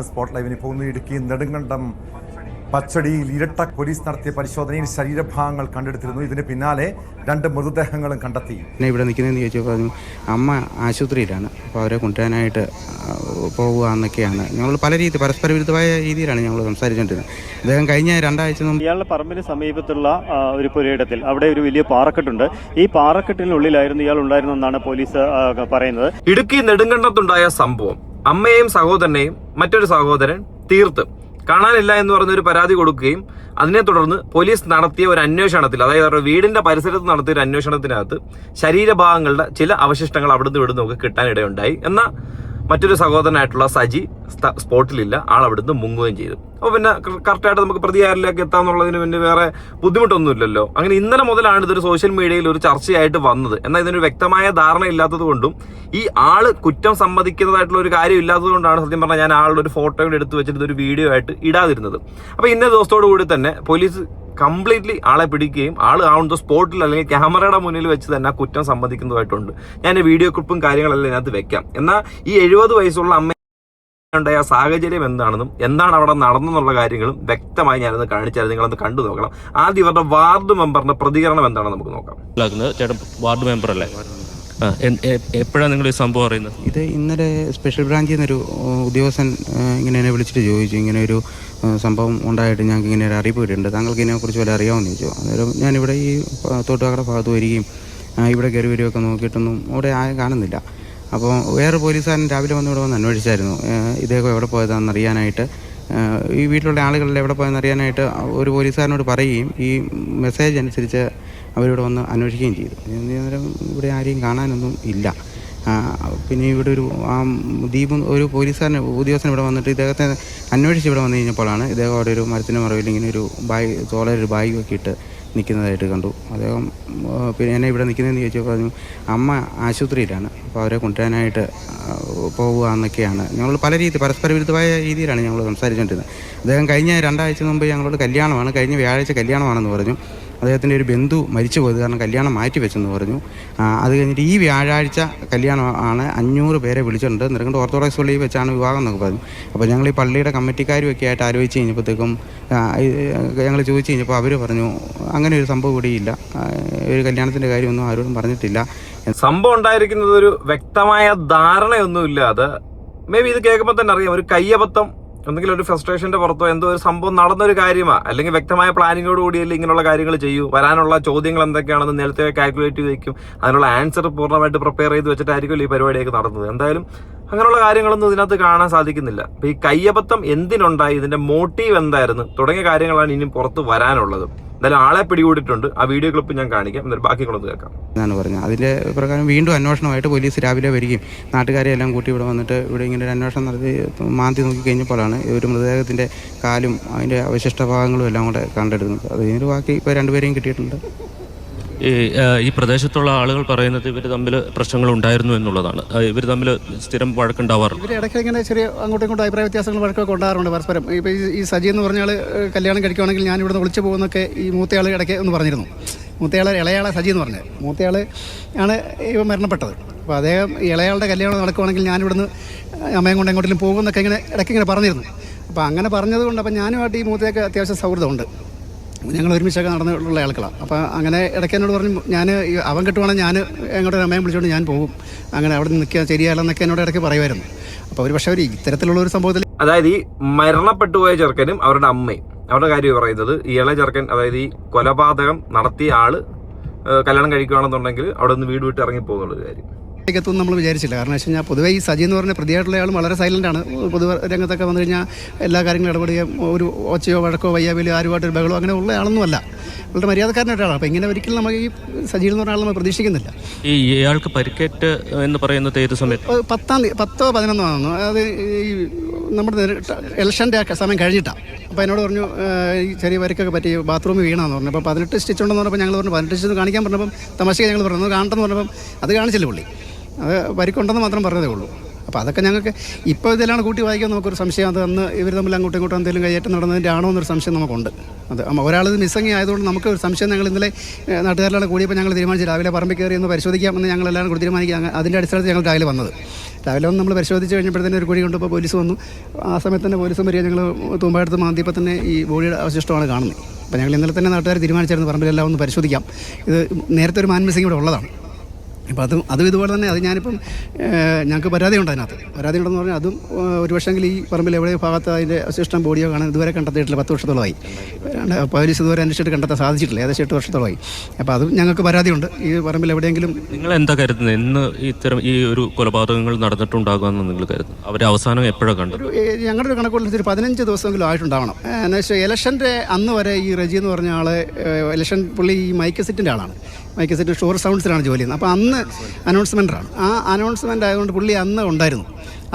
Spot ലൈവിന് പോകുന്നു. ഇടുക്കി നെടുങ്കണ്ടം പച്ചടിയിൽ ഇരട്ട police നടത്തിയ പരിശോധനയിൽ ശരീരഭാഗങ്ങൾ കണ്ടെടുത്തിരുന്നു. ഇതിന് പിന്നാലെ 2 മൃതദേഹങ്ങളും കണ്ടെത്തി. ഇവിടെ നിൽക്കുന്നതെന്ന് ചോദിച്ചപ്പോൾ പറഞ്ഞു അമ്മ ആശുപത്രിയിലാണ്, അപ്പോൾ അവരെ കൊണ്ടുവരാനായിട്ട് പോകുക എന്നൊക്കെയാണ്. ഞങ്ങൾ പരസ്പര വിരുദ്ധമായ രീതിയിലാണ് ഞങ്ങൾ സംസാരിച്ചുകൊണ്ടിരുന്നത്. അദ്ദേഹം കഴിഞ്ഞ 2 ആഴ്ച മുമ്പ് ഇയാളുടെ പറമ്പിന് സമീപത്തുള്ള ഒരു പുരയിടത്തിൽ അവിടെ ഒരു വലിയ പാറക്കെട്ടുണ്ട്. ഈ പാറക്കെട്ടിനുള്ളിലായിരുന്നു ഇയാൾ ഉണ്ടായിരുന്നെന്നാണ് പോലീസ് പറയുന്നത്. ഇടുക്കി നെടുങ്കണ്ടത്തുണ്ടായ സംഭവം അമ്മയെയും സഹോദരനെയും മറ്റൊരു സഹോദരൻ തീർത്ത് കാണാനില്ല എന്ന് പറഞ്ഞൊരു പരാതി കൊടുക്കുകയും അതിനെ തുടർന്ന് പോലീസ് നടത്തിയ ഒരു അന്വേഷണത്തിൽ, അതായത് അവരുടെ വീടിന്റെ പരിസരത്ത് നടത്തിയ ഒരു അന്വേഷണത്തിനകത്ത് ശരീരഭാഗങ്ങളുടെ ചില അവശിഷ്ടങ്ങൾ അവിടുന്ന് ഇവിടുന്ന് നമുക്ക് കിട്ടാനിടയുണ്ടായി. എന്നാൽ മറ്റൊരു സഹോദരനായിട്ടുള്ള സജി സ്പോട്ടിലില്ല, ആൾ അവിടുന്ന് മുങ്ങുകയും ചെയ്തു. അപ്പോൾ പിന്നെ കറക്റ്റായിട്ട് നമുക്ക് പ്രതികാരത്തിലേക്ക് എത്താന്നുള്ളതിന് പിന്നെ വേറെ ബുദ്ധിമുട്ടൊന്നുമില്ലല്ലോ. അങ്ങനെ ഇന്നലെ മുതലാണ് ഇതൊരു സോഷ്യൽ മീഡിയയിൽ ഒരു ചർച്ചയായിട്ട് വന്നത്. എന്നാൽ ഇതിനൊരു വ്യക്തമായ ധാരണ ഇല്ലാത്തത് കൊണ്ടും ഈ ആള് കുറ്റം സമ്മതിക്കുന്നതായിട്ടുള്ള ഒരു കാര്യം ഇല്ലാത്തത് കൊണ്ടാണ് സത്യം പറഞ്ഞാൽ ഞാൻ ആളുടെ ഒരു ഫോട്ടോ കൂടെ എടുത്ത് വെച്ചിട്ട് ഒരു വീഡിയോ ആയിട്ട് ഇടാതിരുന്നത്. അപ്പോൾ ഇന്നേ ദിവസത്തോടു കൂടി തന്നെ പോലീസ് കംപ്ലീറ്റ്ലി ആളെ പിടിക്കുകയും ആള് ഓൺ ദ സ്പോട്ടിൽ അല്ലെങ്കിൽ ക്യാമറയുടെ മുന്നിൽ വെച്ച് തന്നെ കുറ്റം സമ്മതിക്കുന്നതായിട്ടുണ്ട്. ഞാൻ വീഡിയോ ക്ലിപ്പും കാര്യങ്ങളെല്ലാം ഇതിനകത്ത് വെക്കാം. എന്നാൽ ഈ 70 വയസ്സുള്ള അമ്മ ഉണ്ടായ സാഹചര്യം എന്താണെന്നും എന്താണ് അവിടെ നടന്നെന്നുള്ള കാര്യങ്ങളും വ്യക്തമായി ഞാനത് കാണിച്ചാൽ നിങ്ങളത് കണ്ടു നോക്കണം. ആദ്യം ഇവരുടെ വാർഡ് മെമ്പറിന്റെ പ്രതികരണം എന്താണെന്ന് നമുക്ക് നോക്കാം. ചേട്ടൻ വാർഡ് മെമ്പർ അല്ലേ? എപ്പോഴാണ് നിങ്ങൾ ഈ സംഭവം അറിയുന്നത്? ഇത് ഇന്നലെ സ്പെഷ്യൽ ബ്രാഞ്ചിൽ നിന്നൊരു ഉദ്യോഗസ്ഥൻ ഇങ്ങനെ എന്നെ വിളിച്ചിട്ട് ചോദിച്ചു, ഇങ്ങനെ ഒരു സംഭവം ഉണ്ടായിട്ട് ഞങ്ങൾക്ക് ഇങ്ങനെ ഒരു അറിയിപ്പ് കിട്ടിയിട്ടുണ്ട്, താങ്കൾക്ക് ഇതിനെക്കുറിച്ച് വല്ല അറിയാമെന്ന് ചോദിച്ചു. അന്നേരം ഞാനിവിടെ ഈ തോട്ടുകാരുടെ ഭാഗത്ത് വരികയും ഇവിടെ കയറി വരികയൊക്കെ നോക്കിയിട്ടൊന്നും അവിടെ ആരും കാണുന്നില്ല. അപ്പോൾ വേറെ പോലീസുകാരൻ രാവിലെ വന്ന് ഇവിടെ വന്ന് അന്വേഷിച്ചായിരുന്നു ഇദ്ദേഹം എവിടെ പോയതാണെന്ന് അറിയാനായിട്ട്. ഈ വീട്ടിലുള്ള ആളുകളിൽ എവിടെ പോയെന്ന് അറിയാനായിട്ട് ഒരു പോലീസുകാരനോട് പറയുകയും ഈ മെസ്സേജ് അനുസരിച്ച് അവരിവിടെ വന്ന് അന്വേഷിക്കുകയും ചെയ്തു. അന്നേരം ഇവിടെ ആരെയും കാണാനൊന്നും ഇല്ല. പിന്നെ ഇവിടെ ഒരു ഒരു ഉദ്യോഗസ്ഥൻ ഇവിടെ വന്നിട്ട് ഇദ്ദേഹത്തെ അന്വേഷിച്ച് ഇവിടെ വന്നു കഴിഞ്ഞപ്പോഴാണ് ഇദ്ദേഹം അവിടെ ഒരു മരത്തിൻ്റെ മറവിൽ ഇങ്ങനെ ഒരു തോളൊരു ബാഗൊക്കെ ഇട്ട് നിൽക്കുന്നതായിട്ട് കണ്ടു. അദ്ദേഹം പിന്നെ എന്നെ ഇവിടെ നിൽക്കുന്നതെന്ന് ചോദിച്ചപ്പോൾ പറഞ്ഞു അമ്മ ആശുപത്രിയിലാണ്, അപ്പോൾ അവരെ കൊണ്ടുവരാനായിട്ട് പോകുക എന്നൊക്കെയാണ്. ഞങ്ങൾ പരസ്പര വിരുദ്ധമായ രീതിയിലാണ് ഞങ്ങൾ സംസാരിച്ചുകൊണ്ടിരുന്നത്. അദ്ദേഹം കഴിഞ്ഞ 2 ആഴ്ച മുമ്പ് ഞങ്ങളോട് കല്യാണമാണ്, കഴിഞ്ഞ വ്യാഴാഴ്ച കല്യാണമാണെന്ന് പറഞ്ഞു. അദ്ദേഹത്തിൻ്റെ ഒരു ബന്ധു മരിച്ചു പോയത് കാരണം കല്യാണം മാറ്റി വെച്ചെന്ന് പറഞ്ഞു. അത് കഴിഞ്ഞിട്ട് ഈ വ്യാഴാഴ്ച കല്യാണമാണ്, 500 പേരെ വിളിച്ചിട്ടുണ്ട്, നെടുങ്കണ്ടം ഓർത്തഡോക്സ് പള്ളിയിൽ വെച്ചാണ് വിവാഹം എന്നൊക്കെ പറഞ്ഞു. അപ്പോൾ ഞങ്ങൾ ഈ പള്ളിയുടെ കമ്മിറ്റിക്കാരും ഒക്കെ ആയിട്ട് ആലോചിച്ച് കഴിഞ്ഞപ്പോഴത്തേക്കും ഞങ്ങൾ ചോദിച്ചു കഴിഞ്ഞപ്പോൾ അവർ പറഞ്ഞു അങ്ങനെ ഒരു സംഭവം ഇവിടെയില്ല, ഒരു കല്യാണത്തിൻ്റെ കാര്യമൊന്നും ആരോടും പറഞ്ഞിട്ടില്ല. സംഭവം ഉണ്ടായിരിക്കുന്നത് ഒരു വ്യക്തമായ ധാരണയൊന്നുമില്ലാതെ മേ ബി ഇത് കേൾക്കുമ്പോൾ തന്നെ അറിയാം ഒരു കയ്യബദ്ധം, എന്തെങ്കിലും ഒരു ഫ്രസ്ട്രേഷന്റെ പുറത്തോ എന്തോ ഒരു സംഭവം നടന്നൊരു കാര്യമാണ്, അല്ലെങ്കിൽ വ്യക്തമായ പ്ലാനിങ്ങോട് കൂടിയല്ലേ ഇങ്ങനെയുള്ള കാര്യങ്ങൾ ചെയ്യൂ. വരാനുള്ള ചോദ്യങ്ങൾ എന്തൊക്കെയാണെന്ന് നേരത്തെ കാൽക്കുലേറ്റ് ചെയ്ത് വയ്ക്കും, അതിനുള്ള ആൻസർ പൂർണ്ണമായിട്ട് പ്രിപ്പയർ ചെയ്ത് വെച്ചിട്ടായിരിക്കും ഈ പരിപാടിയൊക്കെ നടന്നത്. എന്തായാലും അങ്ങനെയുള്ള കാര്യങ്ങളൊന്നും ഇതിനകത്ത് കാണാൻ സാധിക്കുന്നില്ല. അപ്പൊ ഈ കയ്യബദ്ധം എന്തിനുണ്ടായി, ഇതിന്റെ മോട്ടീവ് എന്തായിരുന്നു തുടങ്ങിയ കാര്യങ്ങളാണ് ഇനിയും പുറത്ത് വരാനുള്ളത്. എന്തായാലും ആളെ പിടികൂടിയിട്ടുണ്ട്. ആ വീഡിയോ ക്ലിപ്പ് ഞാൻ കാണിക്കാം, എന്നിട്ട് ബാക്കിയുള്ളത് കേൾക്കാം എന്നാണ് പറഞ്ഞത്. അതിൻ്റെ പ്രകാരം വീണ്ടും അന്വേഷണമായിട്ട് പോലീസ് രാവിലെ വരികയും നാട്ടുകാരെ എല്ലാം കൂട്ടി ഇവിടെ വന്നിട്ട് ഇവിടെ ഇങ്ങനെ ഒരു അന്വേഷണം നടത്തി മാന്തി നോക്കി കഴിഞ്ഞപ്പോഴാണ് ഒരു മൃതദേഹത്തിൻ്റെ കാലും അതിൻ്റെ അവശിഷ്ട ഭാഗങ്ങളും എല്ലാം കൂടെ കണ്ടെടുക്കുന്നത്. അത് കഴിഞ്ഞിട്ട് ബാക്കി ഇപ്പോൾ 2 പേരെയും കിട്ടിയിട്ടുണ്ട്. ഈ പ്രദേശത്തുള്ള ആളുകൾ പറയുന്നത് ഇവർ തമ്മിൽ പ്രശ്നങ്ങൾ ഉണ്ടായിരുന്നു എന്നുള്ളതാണ്. ഇവർ തമ്മിൽ സ്ഥിരം വഴക്കുണ്ടാവാറുണ്ട്. ഇവർ ഇടയ്ക്ക് ഇങ്ങനെ ചെറിയ അങ്ങോട്ടും ഇങ്ങോട്ടും അഭിപ്രായ വ്യത്യാസങ്ങൾ വഴക്കൊക്കെ ഉണ്ടാകാറുണ്ട് പരസ്പരം. ഇപ്പോൾ ഈ സജി എന്ന് പറഞ്ഞാൽ കല്യാണം കഴിക്കുകയാണെങ്കിൽ ഞാൻ ഇവിടുന്ന് വിളിച്ചു പോകുന്നൊക്കെ ഈ മൂത്തയാൾ ഇടയ്ക്ക് ഒന്ന് പറഞ്ഞിരുന്നു. ഇളയാളെ സജി എന്ന് പറഞ്ഞത് മൂത്തയാൾ ആണ് ഇവ മരണപ്പെട്ടത്. അപ്പോൾ അദ്ദേഹം ഇളയാളുടെ കല്യാണം നടക്കുവാണെങ്കിൽ ഞാൻ ഇവിടുന്ന് അമ്മയും കൊണ്ട് എങ്ങോട്ടെങ്കിലും പോകുമെന്നൊക്കെ ഇടയ്ക്ക് ഇങ്ങനെ പറഞ്ഞിരുന്നു. അപ്പോൾ അങ്ങനെ പറഞ്ഞതുകൊണ്ട് അപ്പോൾ ഞാനുമായിട്ട് ഈ മൂത്തയൊക്കെ അത്യാവശ്യം സൗഹൃദമുണ്ട്, ഞങ്ങൾ ഒരുമിച്ചൊക്കെ നടന്നിട്ടുള്ള ആൾക്കാണ്. അപ്പോൾ അങ്ങനെ ഇടയ്ക്ക് എന്നോട് പറഞ്ഞു ഞാൻ അവൻ കിട്ടുവാണെങ്കിൽ ഞാൻ എങ്ങോട്ടും അമ്മയെ വിളിച്ചുകൊണ്ട് ഞാൻ പോകും, അങ്ങനെ അവിടെ നിൽക്കുക ശരിയല്ലെന്നൊക്കെ എന്നോട് ഇടയ്ക്ക് പറയുമായിരുന്നു. അപ്പോൾ ഒരു പക്ഷേ അവർ ഇത്തരത്തിലുള്ള ഒരു സംഭവത്തിൽ, അതായത് ഈ മരണപ്പെട്ടുപോയ ചെറുക്കനും അവരുടെ അമ്മയും അവരുടെ കാര്യം പറയുന്നത് ഈ ഇളയ ചെറുക്കൻ, അതായത് ഈ കൊലപാതകം നടത്തിയ ആള് കല്യാണം കഴിക്കുകയാണെന്നുണ്ടെങ്കിൽ അവിടെ നിന്ന് വീട് വിട്ട് ഇറങ്ങി പോകുന്നുള്ളൊരു കാര്യം എത്തും നമ്മൾ വിചാരിച്ചില്ല. കാരണം വെച്ച് കഴിഞ്ഞാൽ പൊതുവേ ഈ സജി എന്ന് പറഞ്ഞ പ്രതിയായിട്ടുള്ള ആൾ വളരെ സൈലൻ്റാണ്. പൊതുവെ രംഗത്തൊക്കെ വന്നു കഴിഞ്ഞാൽ എല്ലാ കാര്യങ്ങളും ഇടപെടുകയും ഒരു ഒച്ചയോ വഴക്കോ വയ്യാവിലോ ആരുമായിട്ടൊരു ബഹളോ അങ്ങനെ ഉള്ള ആളൊന്നുമല്ല, വളരെ മര്യാദക്കാരനായിട്ടാണ്. അപ്പോൾ ഇങ്ങനെ ഒരിക്കലും നമുക്ക് ഈ സജിയിൽ എന്ന് പറഞ്ഞ ആൾ നമ്മൾ പ്രതീക്ഷിക്കുന്നില്ല. ഈ ഇയാൾക്ക് പരിക്കേറ്റ് എന്ന് പറയുന്നത് ഏത് സമയത്ത്? 10-ഓ 11-ഓ ആണെന്നു. അത് ഈ നമ്മുടെ ഇലക്ഷൻ്റെ സമയം കഴിഞ്ഞിട്ടാണ്. അപ്പോൾ എന്നോട് പറഞ്ഞു ഈ ചെറിയ പരിക്കൊക്കെ പറ്റി ബാത്റൂമിൽ വീണാന്ന് പറഞ്ഞു. അപ്പോൾ 18 സ്റ്റിച്ച് ഉണ്ടെന്ന് പറഞ്ഞപ്പോൾ ഞങ്ങൾ പറഞ്ഞു 18 സ്റ്റിച്ച് കാണിക്കാൻ പറഞ്ഞപ്പം തമാശയ്ക്ക് ഞങ്ങൾ പറഞ്ഞു കാണട്ടെന്ന് പറഞ്ഞപ്പം അത് കാണിച്ചില്ല പുള്ളി, അത് പരിക്കുണ്ടെന്ന് മാത്രം പറഞ്ഞതേ ഉള്ളൂ. അപ്പോൾ അതൊക്കെ ഞങ്ങൾക്ക് ഇപ്പോൾ ഇതിലാണ് കൂട്ടി വായിക്കാൻ നമുക്കൊരു സംശയം. അത് അന്ന് ഇവർ തമ്മിൽ അങ്ങോട്ടും ഇങ്ങോട്ടും എന്തെങ്കിലും കയ്യേറ്റം നടന്നതിൻ്റെ ആണോ എന്നൊരു സംശയം നമുക്കുണ്ട്. അത് ഒരാളത് മിസ്സിങ് ആയതുകൊണ്ട് നമുക്ക് ഒരു സംശയം ഞങ്ങൾ ഇന്നലെ നാട്ടുകാരെല്ലാം കൂടിയപ്പോൾ ഞങ്ങൾ തീരുമാനിച്ചു രാവിലെ പറമ്പിൽ കയറി ഒന്ന് പരിശോധിക്കാമെന്ന് ഞങ്ങളെല്ലാം കൂടി തീരുമാനിക്കുക. അതിൻ്റെ അടിസ്ഥാനത്തിൽ ഞങ്ങൾ രാവിലെ വന്നത്. രാവിലെ വന്ന് നമ്മൾ പരിശോധിച്ച് കഴിഞ്ഞപ്പോഴത്തേന് ഒരു കുഴി കൊണ്ടപ്പോൾ പോലീസ് വന്നു. ആ സമയത്ത് തന്നെ പോലീസും വരിക. ഞങ്ങൾ തൂമ്പാടത്ത് മാന്തിയപ്പോൾ തന്നെ ഈ ബോഡിയുടെ അവശിഷ്ടമാണ് കാണുന്നത്. അപ്പോൾ ഞങ്ങൾ ഇന്നലെ തന്നെ നാട്ടുകാർ തീരുമാനിച്ചായിരുന്നു പറമ്പിലെല്ലാം ഒന്ന് പരിശോധിക്കാം. ഇത് നേരത്തെ ഒരു മാൻ മിസ്സിങ് ഇവിടെ ഉള്ളതാണ്. അപ്പോൾ അതും ഇതുപോലെ തന്നെ അത് ഞാനിപ്പം ഞങ്ങൾക്ക് പരാതിയുണ്ട്. അതിനകത്ത് പരാതി ഉണ്ടെന്ന് പറഞ്ഞാൽ അതും ഒരു പക്ഷേങ്കിൽ ഈ പറമ്പിൽ എവിടെ ഭാഗത്ത് അതിൻ്റെ അവശിഷ്ടം ബോഡിയോ കാണാൻ ഇതുവരെ കണ്ടെത്തിയിട്ടില്ല. 10 വർഷത്തോളമായി പോലീസ് ഇതുവരെ അന്വേഷിച്ചിട്ട് കണ്ടെത്താൻ സാധിച്ചിട്ടില്ല. ഏകദേശം 8 വർഷത്തോളമായി. അപ്പോൾ അതും ഞങ്ങൾക്ക് പരാതിയുണ്ട്. ഈ പറമ്പിൽ എവിടെയെങ്കിലും നിങ്ങൾ എന്താ കരുതുന്നത്? ഇന്ന് ഇത്തരം ഈ ഒരു കൊലപാതകങ്ങൾ നടന്നിട്ടുണ്ടാകുമെന്ന് നിങ്ങൾ കരുതുന്നു? അവരെ അവസാനം എപ്പോഴാണ് കണ്ടത്? ഞങ്ങളുടെ ഒരു കണക്കുള്ള ഒരു 15 ദിവസമെങ്കിലും ആയിട്ടുണ്ടാവണം. എന്നുവെച്ചാൽ ഇലക്ഷൻ്റെ അന്ന് വരെ ഈ റജി എന്ന് പറഞ്ഞ ആൾ ഇലക്ഷൻ പുള്ളി ഈ മൈക്ക് സെറ്റിൻ്റെ ആളാണ്. മൈക്ക് സെറ്റ് ഷോർ സൗണ്ട്സിലാണ് ജോലി ചെയ്യുന്നത്. അപ്പോൾ അന്ന് അനൗൺസ്മെൻ്റാണ്. ആ അനൗൺസ്മെൻ്റ് ആയതുകൊണ്ട് പുള്ളി അന്ന് ഉണ്ടായിരുന്നു.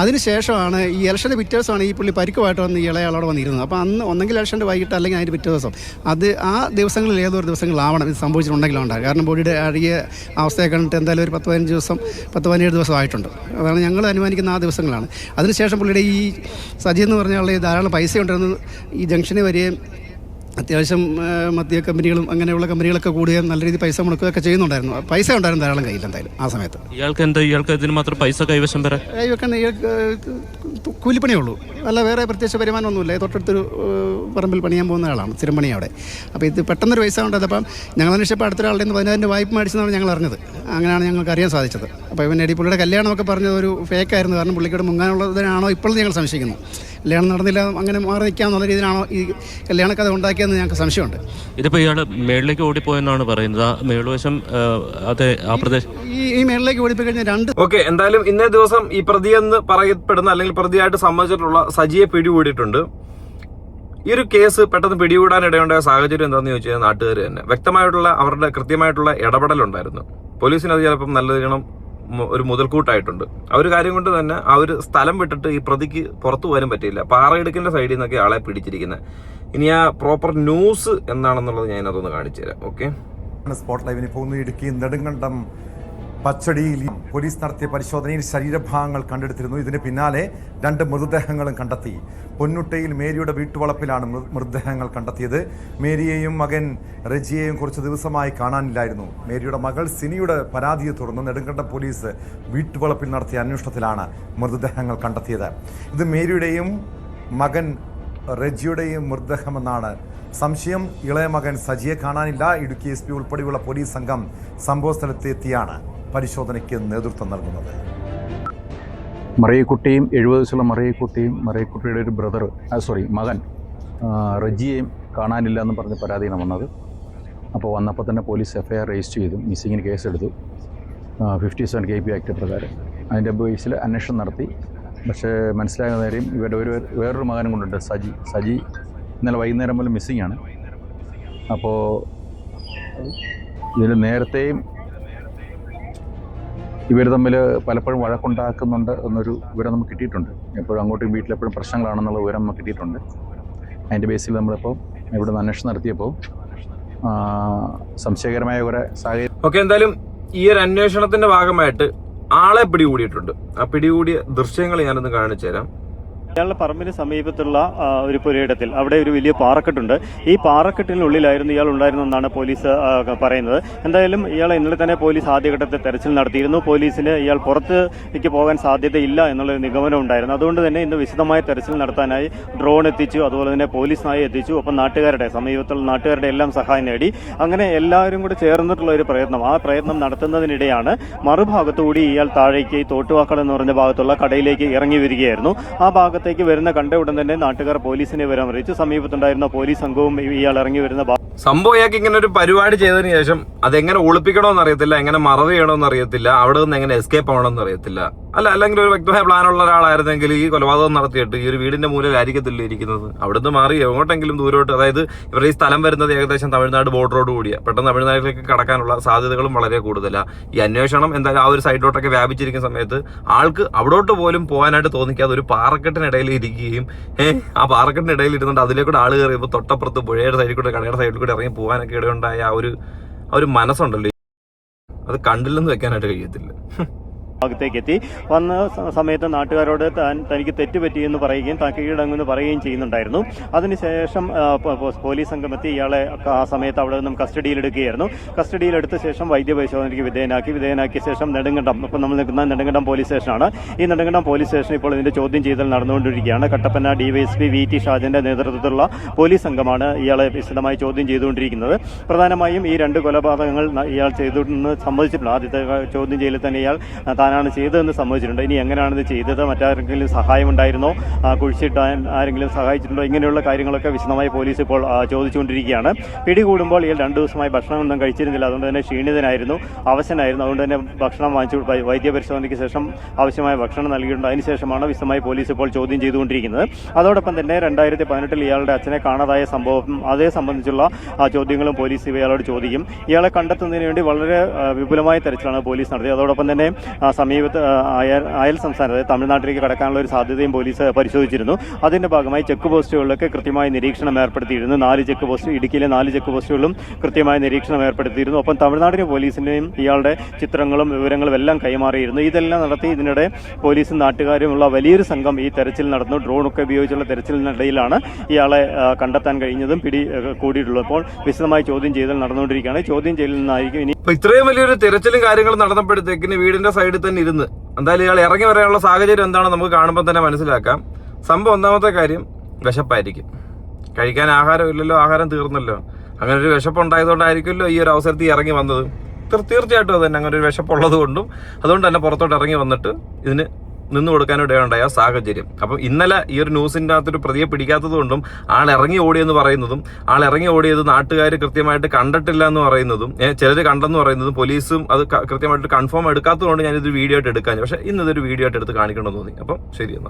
അതിനുശേഷമാണ് ഈ ഇലക്ഷൻ്റെ പിറ്റേ ദിവസമാണ് ഈ പുള്ളി പരിക്കുമായിട്ട് വന്ന് ഈ ഇളയാളോടെ വന്നിരുന്നത്. അപ്പോൾ അന്ന് ഒന്നെങ്കിൽ ഇലക്ഷൻ്റെ വൈകിട്ട് അല്ലെങ്കിൽ അതിൻ്റെ പിറ്റേ ദിവസം അത് ആ ദിവസങ്ങളിൽ ഏതൊരു ദിവസങ്ങളാവണം ഇത് സംഭവിച്ചിട്ടുണ്ടെങ്കിലും ഉണ്ടാകും. കാരണം ബോഡിയുടെ അഴുകിയ അവസ്ഥയെ കണ്ടിട്ട് എന്തായാലും ഒരു 10-15 ദിവസം 10-17 ദിവസം ആയിട്ടുണ്ട്. അതാണ് ഞങ്ങൾ അനുമാനിക്കുന്ന ആ ദിവസങ്ങളാണ്. അതിനുശേഷം പുള്ളിയുടെ ഈ സജി എന്ന് പറഞ്ഞ ആളുടെ ധാരാളം പൈസ ഉണ്ടായിരുന്നത് ഈ ജംഗ്ഷനിൽ വരികയും അത്യാവശ്യം മദ്യ കമ്പനികളും അങ്ങനെയുള്ള കമ്പനികളൊക്കെ കൂടുകയും നല്ല രീതിയിൽ പൈസ മുടക്കുകയൊക്കെ ചെയ്യുന്നുണ്ടായിരുന്നു. പൈസ ഉണ്ടായിരുന്നു ധാരാളം കയ്യിൽ എന്തായാലും ആ സമയത്ത്. ഇയാൾക്ക് ഇതിന് മാത്രം പൈസ കൈവശം വരാൻ കൈവെക്കാൻ കൂലിപ്പണിയേ ഉള്ളൂ. അല്ല വേറെ പ്രത്യേകിച്ച് വരുമാനമൊന്നുമില്ല. തൊട്ടടുത്തൊരു പറമ്പിൽ പണിയാൻ പോകുന്ന ആളാണ്, സ്ഥിരം പണി അവിടെ. അപ്പോൾ ഇത് പെട്ടെന്നൊരു പൈസ ഉണ്ടായത്. അപ്പം ഞങ്ങൾ അന്വേഷിച്ചപ്പോൾ അടുത്തൊരാളുടെ 10,000 വായ്പ മേടിച്ചെന്നാണ് ഞങ്ങൾ അറിഞ്ഞത്. അങ്ങനെയാണ് ഞങ്ങൾക്ക് അറിയാൻ സാധിച്ചത്. അപ്പോൾ ഇവൻ പുള്ളിയുടെ കല്യാണമൊക്കെ പറഞ്ഞത് ഒരു ഫേക്കായിരുന്നു. കാരണം പുള്ളിക്കോട് മുങ്ങാനുള്ളതിനാണോ ഇപ്പോഴും ഞങ്ങൾ സംശയിക്കുന്നു. കല്യാണം നടന്നില്ല, അങ്ങനെ മാറി നിൽക്കാമെന്നുള്ള രീതിയിലാണോ ഈ കല്യാണക്കഥ ഉണ്ടാക്കിയതെന്ന് ഞങ്ങൾക്ക് സംശയമുണ്ട്. ഇതിപ്പോൾ ഇയാൾ മേളിലേക്ക് ഓടിപ്പോയെന്നാണ് പറയുന്നത്. ആ മേളുവശം അതെ ആ പ്രദേശം ഈ മേളിലേക്ക് ഓടിപ്പോയി കഴിഞ്ഞാൽ 2 ഓക്കെ. എന്തായാലും ഇന്നേ ദിവസം ഈ പ്രതിയെന്ന് പറയപ്പെടുന്ന അല്ലെങ്കിൽ പ്രതിയായിട്ട് സമ്മതിച്ചിട്ടുള്ള സജിയെ പിടികൂടിയിട്ടുണ്ട്. ഈ ഒരു കേസ് പെട്ടെന്ന് പിടികൂടാനിടയുണ്ടായ സാഹചര്യം എന്താണെന്ന് ചോദിച്ചാൽ നാട്ടുകാർ തന്നെ വ്യക്തമായിട്ടുള്ള അവരുടെ കൃത്യമായിട്ടുള്ള ഇടപെടലുണ്ടായിരുന്നു. പോലീസിന് അത് ചിലപ്പം നല്ലതിനും ഒരു മുതൽക്കൂട്ടായിട്ടുണ്ട്. ആ ഒരു കാര്യം കൊണ്ട് തന്നെ ആ ഒരു സ്ഥലം വിട്ടിട്ട് ഈ പ്രതിക്ക് പുറത്തു പോകാനും പറ്റിയില്ല. പാറയിടുക്കിന്റെ സൈഡിൽ നിന്നൊക്കെ ആളെ പിടിച്ചിരിക്കുന്നത്. ഇനി ആ പ്രോപ്പർ ന്യൂസ് എന്താണെന്നുള്ളത് ഞാൻ അതൊന്ന് കാണിച്ചു തരാം. ഓക്കെ, സ്പോട്ട് ലൈവിന് പോകുന്നു. ഇടുക്കി നെടുങ്കണ്ടം പച്ചടിയിൽ പോലീസ് നടത്തിയ പരിശോധനയിൽ ശരീരഭാഗങ്ങൾ കണ്ടെടുത്തിരുന്നു. ഇതിന് പിന്നാലെ 2 മൃതദേഹങ്ങളും കണ്ടെത്തി. പൊന്നുട്ടയിൽ മേരിയുടെ വീട്ടുവളപ്പിലാണ് മൃതദേഹങ്ങൾ കണ്ടെത്തിയത്. മേരിയെയും മകൻ റജിയെയും കുറച്ച് ദിവസമായി കാണാനില്ലായിരുന്നു. മേരിയുടെ മകൾ സിനിയുടെ പരാതിയെ തുടർന്ന് നെടുങ്കണ്ടം പോലീസ് വീട്ടുവളപ്പിൽ നടത്തിയ അന്വേഷണത്തിലാണ് മൃതദേഹങ്ങൾ കണ്ടെത്തിയത്. ഇത് മേരിയുടെയും മകൻ റജിയുടെയും മൃതദേഹമെന്നാണ് സംശയം. ഇളയ മകൻ സജിയെ കാണാനില്ല. ഇടുക്കി SP ഉൾപ്പെടെയുള്ള പോലീസ് സംഘം സംഭവ സ്ഥലത്തെത്തിയാണ് പരിശോധനയ്ക്ക് നേതൃത്വം നൽകുന്നത്. മറിയക്കുട്ടിയും 70 വയസ്സുള്ള മറിയക്കുട്ടിയുടെ ഒരു മകൻ റജിയെയും കാണാനില്ല എന്ന് പറഞ്ഞ് പരാതിയാണ് വന്നത്. അപ്പോൾ വന്നപ്പോൾ തന്നെ പോലീസ് FIR രജിസ്റ്റർ ചെയ്തു, മിസ്സിങ്ങിന് കേസെടുത്തു 57 KP ആക്ട് പ്രകാരം. അതിൻ്റെ ബേസിൽ അന്വേഷണം നടത്തി. പക്ഷേ മനസ്സിലാകുന്ന കാര്യം ഇവരുടെ വേറൊരു മകനും കൊണ്ടുണ്ട്, സജി ഇന്നലെ വൈകുന്നേരം മുതൽ മിസ്സിംഗ് ആണ്. അപ്പോൾ ഇതിൽ നേരത്തെയും ഇവർ തമ്മിൽ പലപ്പോഴും വഴക്കുണ്ടാക്കുന്നുണ്ട് എന്നൊരു വിവരം നമുക്ക് കിട്ടിയിട്ടുണ്ട്. എപ്പോഴും അങ്ങോട്ടും വീട്ടിലെപ്പോഴും പ്രശ്നങ്ങളാണെന്നുള്ള വിവരം നമുക്ക് കിട്ടിയിട്ടുണ്ട്. അതിൻ്റെ ബേസിൽ നമ്മളിപ്പോൾ ഇവിടെ നിന്ന് അന്വേഷണം നടത്തിയപ്പോൾ സംശയകരമായ കുറേ സാഹചര്യം. ഓക്കെ, എന്തായാലും ഈ ഒരു അന്വേഷണത്തിന്റെ ഭാഗമായിട്ട് ആളെ പിടികൂടിയിട്ടുണ്ട്. ആ പിടികൂടിയ ദൃശ്യങ്ങൾ ഞാനൊന്ന് കാണിച്ചു തരാം. ഇയാളുടെ പറമ്പിന് സമീപത്തുള്ള ഒരു പുരയിടത്തിൽ അവിടെ ഒരു വലിയ പാറക്കെട്ടുണ്ട്. ഈ പാറക്കെട്ടിനുള്ളിലായിരുന്നു ഇയാൾ ഉണ്ടായിരുന്നെന്നാണ് പോലീസ് പറയുന്നത്. എന്തായാലും ഇയാളെ ഇന്നലെ തന്നെ പോലീസ് ആദ്യഘട്ടത്തിൽ തെരച്ചിൽ നടത്തിയിരുന്നു. പോലീസിന് ഇയാൾ പുറത്തേക്ക് പോകാൻ സാധ്യതയില്ല എന്നുള്ളൊരു നിഗമനം ഉണ്ടായിരുന്നു. അതുകൊണ്ട് തന്നെ ഇന്ന് വിശദമായ തെരച്ചിൽ നടത്താനായി ഡ്രോൺ എത്തിച്ചു, അതുപോലെ തന്നെ പോലീസിനായി എത്തിച്ചു. ഒപ്പം സമീപത്തുള്ള നാട്ടുകാരുടെ എല്ലാം സഹായം നേടി. അങ്ങനെ എല്ലാവരും കൂടി ചേർന്നിട്ടുള്ള ഒരു പ്രയത്നം. ആ പ്രയത്നം നടത്തുന്നതിനിടെയാണ് മറുഭാഗത്തുകൂടി ഇയാൾ താഴേക്ക് തോട്ടുവാക്കൾ എന്ന് പറഞ്ഞ ഭാഗത്തുള്ള കടയിലേക്ക് ഇറങ്ങി വരികയായിരുന്നു. ആ ഭാഗത്ത് വരുന്ന കണ്ട ഉടൻ തന്നെ നാട്ടുകാർ പോലീസിനെ വിവരം അറിയിച്ചു. സമീപത്തുണ്ടായിരുന്ന പോലീസ് സംഘവും ഇയാൾ ഇറങ്ങി വരുന്ന സംഭവം ഇയാൾക്ക് ഇങ്ങനെ ഒരു പരിപാടി ചെയ്തതിന് ശേഷം അതെങ്ങനെ ഒളിപ്പിക്കണമെന്ന് അറിയത്തില്ല, എങ്ങനെ മറവ് ചെയ്യണമെന്ന് അറിയത്തില്ല, അവിടെ നിന്ന് എങ്ങനെ എസ്കേപ്പ് ആവണമെന്ന് അറിയത്തില്ല. അല്ലെങ്കിൽ ഒരു വ്യക്തമായ പ്ലാനുള്ള ഒരാളായിരുന്നെങ്കിൽ ഈ കൊലപാതകം നടത്തിയിട്ട് ഈ ഒരു വീടിന്റെ മൂലയിലായിരിക്കത്തില്ല ഇരിക്കുന്നത്. അവിടുന്ന് മാറി എങ്ങോട്ടെങ്കിലും ദൂരോട്ട്, അതായത് ഇവരുടെ ഈ സ്ഥലം വരുന്നത് ഏകദേശം തമിഴ്നാട് ബോർഡറോട് കൂടിയാണ്. പെട്ടെന്ന് തമിഴ്നാട്ടിലേക്ക് കടക്കാനുള്ള സാധ്യതകളും വളരെ കൂടുതലാണ്. ഈ അന്വേഷണം എന്തായാലും ആ ഒരു സൈഡിലോട്ടൊക്കെ വ്യാപിച്ചിരിക്കുന്ന സമയത്ത് ആൾക്ക് അവിടോട്ട് പോലും പോകാനായിട്ട് തോന്നിക്കാതെ ഒരു പാറക്കെട്ടിനിടയിൽ ഇരിക്കുകയും ആ പാറക്കെട്ടിനിടയിൽ ഇരുന്നുകൊണ്ട് അതിലേക്കൂടെ ആൾ കയറിയപ്പോൾ തൊട്ടപ്പുറത്ത് പുഴയുടെ സൈഡിൽ കൂടെ കടയുടെ സൈഡിൽ കൂടെ ഇറങ്ങി പോകാനൊക്കെ ഇടയുണ്ടായ ആ ഒരു മനസ്സുണ്ടല്ലോ, അത് കണ്ടില്ലെന്ന് വെക്കാനായിട്ട് കഴിയത്തില്ല. ഭാഗത്തേക്ക് എത്തി. വന്ന സമയത്ത് നാട്ടുകാരോട് തനിക്ക് തെറ്റുപറ്റിയെന്ന് പറയുകയും താൻ കീഴടങ്ങുമെന്ന് പറയുകയും ചെയ്യുന്നുണ്ടായിരുന്നു. അതിനുശേഷം പോലീസ് സംഘം എത്തി ഇയാളെ ആ സമയത്ത് അവിടെ നിന്നും കസ്റ്റഡിയിലെടുക്കുകയായിരുന്നു. കസ്റ്റഡിയിലെടുത്ത ശേഷം വൈദ്യപരിശോധനയ്ക്ക് വിധേയനാക്കിയ ശേഷം നെടുങ്കണ്ടം, ഇപ്പോൾ നമ്മൾ നിൽക്കുന്ന നെടുങ്കണ്ടം പോലീസ് സ്റ്റേഷനാണ്. ഈ നെടുങ്കണ്ടം പോലീസ് സ്റ്റേഷൻ ഇപ്പോൾ ഇതിന്റെ ചോദ്യം ചെയ്യൽ നടന്നുകൊണ്ടിരിക്കുകയാണ്. കട്ടപ്പന ഡിവൈഎസ്പി VT ഷാജന്റെ നേതൃത്വത്തിലുള്ള പോലീസ് സംഘമാണ് ഇയാളെ വിശദമായി ചോദ്യം ചെയ്തുകൊണ്ടിരിക്കുന്നത്. പ്രധാനമായും ഈ 2 കൊലപാതകങ്ങൾ ഇയാൾ ചെയ്തെന്ന് സമ്മതിച്ചിട്ടുണ്ട്. ആദ്യത്തെ ചോദ്യം ചെയ്യലിൽ തന്നെ ഇയാൾ താനാണ് ചെയ്തതെന്ന് സമ്മതിച്ചിട്ടുണ്ട്. ഇനി എങ്ങനെയാണിത് ചെയ്തത്, മറ്റാരെങ്കിലും സഹായമുണ്ടായിരുന്നോ, കുഴിച്ചിട്ടാൻ ആരെങ്കിലും സഹായിച്ചിട്ടുണ്ടോ, ഇങ്ങനെയുള്ള കാര്യങ്ങളൊക്കെ വിശദമായി പോലീസ് ഇപ്പോൾ ചോദിച്ചുകൊണ്ടിരിക്കുകയാണ്. പിടികൂടുമ്പോൾ ഇയാൾ 2 ദിവസമായി ഭക്ഷണമൊന്നും കഴിച്ചിരുന്നില്ല. അതുകൊണ്ട് തന്നെ ക്ഷീണിതനായിരുന്നു, അവശനായിരുന്നു. അതുകൊണ്ട് തന്നെ ഭക്ഷണം വാങ്ങിച്ചു വൈദ്യപരിശോധനയ്ക്ക് ശേഷം ആവശ്യമായ ഭക്ഷണം നൽകിയിട്ടുണ്ട്. അതിനുശേഷമാണ് വിശദമായി പോലീസ് ഇപ്പോൾ ചോദ്യം ചെയ്തുകൊണ്ടിരിക്കുന്നത്. അതോടൊപ്പം തന്നെ 2018 ഇയാളുടെ അച്ഛനെ കാണാതായ സംഭവം അതേ സംബന്ധിച്ചുള്ള ചോദ്യങ്ങളും പോലീസ് ഇയാളോട് ചോദിക്കും. ഇയാളെ കണ്ടെത്തുന്നതിന് വേണ്ടി വളരെ വിപുലമായ തെരച്ചിലാണ് പോലീസ് നടത്തിയത്. അതോടൊപ്പം തന്നെ സമീപത്ത് അയൽ സംസ്ഥാനം, അതായത് തമിഴ്നാട്ടിലേക്ക് കടക്കാനുള്ള ഒരു സാധ്യതയും പോലീസ് പരിശോധിച്ചിരുന്നു. അതിന്റെ ഭാഗമായി ചെക്ക് പോസ്റ്റുകളിലൊക്കെ കൃത്യമായ നിരീക്ഷണം ഏർപ്പെടുത്തിയിരുന്നു. 4 ചെക്ക് പോസ്റ്റ്, ഇടുക്കിയിലെ 4 ചെക്ക് പോസ്റ്റുകളിലും കൃത്യമായ നിരീക്ഷണം ഏർപ്പെടുത്തിയിരുന്നു. ഒപ്പം തമിഴ്നാടിലെ പോലീസിന്റെയും ഇയാളുടെ ചിത്രങ്ങളും വിവരങ്ങളും എല്ലാം കൈമാറിയിരുന്നു. ഇതെല്ലാം നടത്തി ഇതിനിടെ പോലീസും നാട്ടുകാരുമുള്ള വലിയൊരു സംഘം ഈ തെരച്ചിൽ നടന്നു. ഡ്രോണൊക്കെ ഉപയോഗിച്ചുള്ള തെരച്ചിലിനിടയിലാണ് ഇയാളെ കണ്ടെത്താൻ കഴിഞ്ഞതും പിടി കൂടിയിട്ടുള്ളത്. അപ്പോൾ വിശദമായി ചോദ്യം ചെയ്യൽ നടന്നുകൊണ്ടിരിക്കുകയാണ്. ചോദ്യം ചെയ്യലിൽ നിന്നായിരിക്കും ഇനി ഇത്രയും വലിയൊരു തിരച്ചിലും കാര്യങ്ങളും നടന്നപ്പോഴത്തേക്കിന് വീടിന്റെ സൈഡിൽ തന്നെ ഇരുന്ന് എന്തായാലും ഇയാൾ ഇറങ്ങി വരാനുള്ള സാഹചര്യം എന്താണെന്ന് നമുക്ക് കാണുമ്പോൾ തന്നെ മനസ്സിലാക്കാം. സംഭവം ഒന്നാമത്തെ കാര്യം വിശപ്പായിരിക്കും. കഴിക്കാൻ ആഹാരമില്ലല്ലോ, ആഹാരം തീർന്നല്ലോ. അങ്ങനെ ഒരു വിശപ്പുണ്ടായതുകൊണ്ടായിരിക്കുമല്ലോ ഈ ഒരു അവസരത്തിൽ ഇറങ്ങി വന്നത്. തീർച്ചയായിട്ടും അത് തന്നെ, അങ്ങനെ ഒരു വിശപ്പുള്ളത് കൊണ്ടും അതുകൊണ്ട് തന്നെ പുറത്തോട്ട് ഇറങ്ങി വന്നിട്ട് ഇതിന് നിന്ന് കൊടുക്കാനിടയുണ്ടായ സാഹചര്യം. അപ്പം ഇന്നലെ ഈ ഒരു ന്യൂസിൻ്റെ അകത്തൊരു പ്രതിയെ പിടിക്കാത്തത് കൊണ്ടും ആൾ ഇറങ്ങി ഓടിയെന്ന് പറയുന്നതും ആൾ ഇറങ്ങി ഓടിയത് നാട്ടുകാർ കൃത്യമായിട്ട് കണ്ടിട്ടില്ല എന്ന് പറയുന്നതും ചിലർ കണ്ടെന്ന് പറയുന്നതും പോലീസും അത് കൃത്യമായിട്ട് കൺഫേം എടുക്കാത്തതുകൊണ്ട് ഞാനിതൊരു വീഡിയോ ആയിട്ട് എടുക്കാൻ, പക്ഷേ ഇന്നിതൊരു വീഡിയോ ആയിട്ട് എടുത്ത് കാണിക്കണമെന്ന് തോന്നി. അപ്പം ശരി എന്നാൽ.